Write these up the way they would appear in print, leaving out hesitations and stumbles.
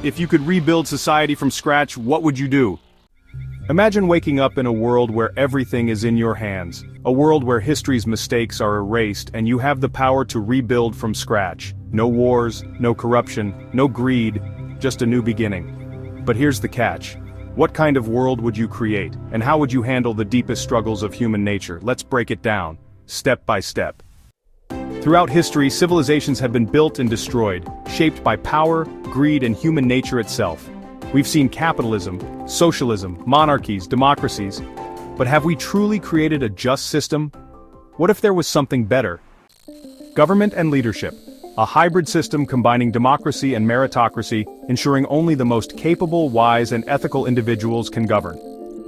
If you could rebuild society from scratch, what would you do? Imagine waking up in a world where everything is in your hands, a world where history's mistakes are erased and you have the power to rebuild from scratch. No wars, no corruption, no greed, just a new beginning. But here's the catch. What kind of world would you create, and how would you handle the deepest struggles of human nature? Let's break it down, step by step. Throughout history, civilizations have been built and destroyed, shaped by power, greed, and human nature itself. We've seen capitalism, socialism, monarchies, democracies. But have we truly created a just system? What if there was something better? Government and leadership. A hybrid system combining democracy and meritocracy, ensuring only the most capable, wise, and ethical individuals can govern.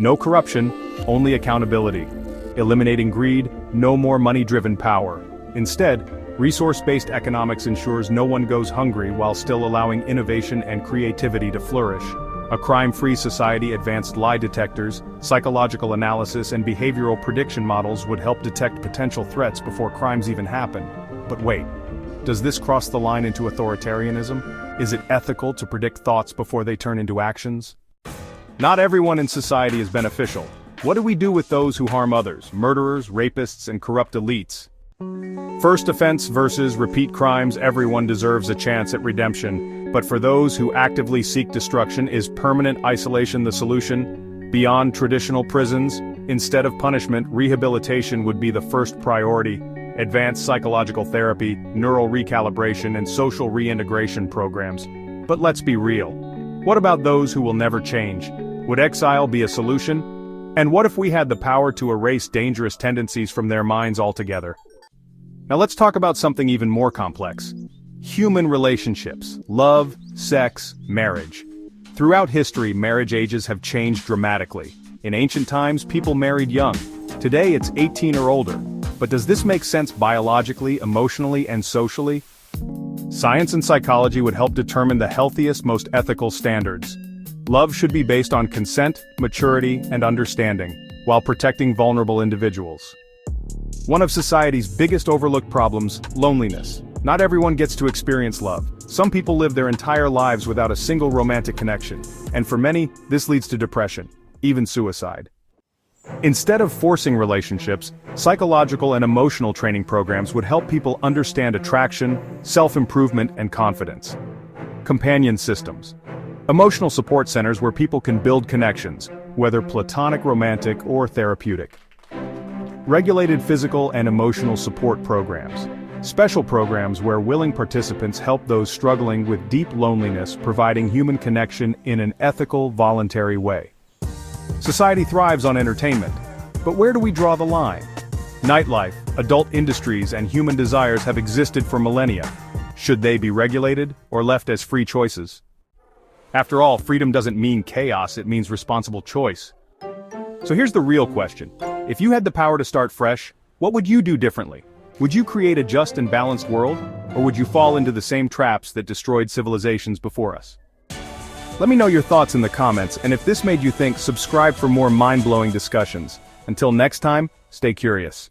No corruption, only accountability. Eliminating greed, no more money-driven power. Instead, resource-based economics ensures no one goes hungry while still allowing innovation and creativity to flourish. A crime-free society, advanced lie detectors, psychological analysis, and behavioral prediction models would help detect potential threats before crimes even happen. But wait, does this cross the line into authoritarianism? Is it ethical to predict thoughts before they turn into actions? Not everyone in society is beneficial. What do we do with those who harm others, murderers, rapists, and corrupt elites? First offense versus repeat crimes. Everyone deserves a chance at redemption, but for those who actively seek destruction, is permanent isolation the solution? Beyond traditional prisons, instead of punishment, rehabilitation would be the first priority. Advanced psychological therapy, neural recalibration, and social reintegration programs. But let's be real. What about those who will never change? Would exile be a solution? And what if we had the power to erase dangerous tendencies from their minds altogether? Now let's talk about something even more complex. Human relationships, love, sex, marriage. Throughout history, marriage ages have changed dramatically. In ancient times, people married young. Today it's 18 or older. But does this make sense biologically, emotionally, and socially? Science and psychology would help determine the healthiest, most ethical standards. Love should be based on consent, maturity, and understanding, while protecting vulnerable individuals. One of society's biggest overlooked problems, loneliness. Not everyone gets to experience love. Some people live their entire lives without a single romantic connection, and for many, this leads to depression, even suicide. Instead of forcing relationships, psychological and emotional training programs would help people understand attraction, self-improvement, and confidence. Companion systems. Emotional support centers where people can build connections, whether platonic, romantic, or therapeutic. Regulated physical and emotional support programs. Special programs where willing participants help those struggling with deep loneliness, providing human connection in an ethical, voluntary way. Society thrives on entertainment. But where do we draw the line? Nightlife, adult industries, and human desires have existed for millennia. Should they be regulated, or left as free choices? After all, freedom doesn't mean chaos, it means responsible choice. So here's the real question. If you had the power to start fresh, what would you do differently? Would you create a just and balanced world, or would you fall into the same traps that destroyed civilizations before us? Let me know your thoughts in the comments, and if this made you think, subscribe for more mind-blowing discussions. Until next time, stay curious.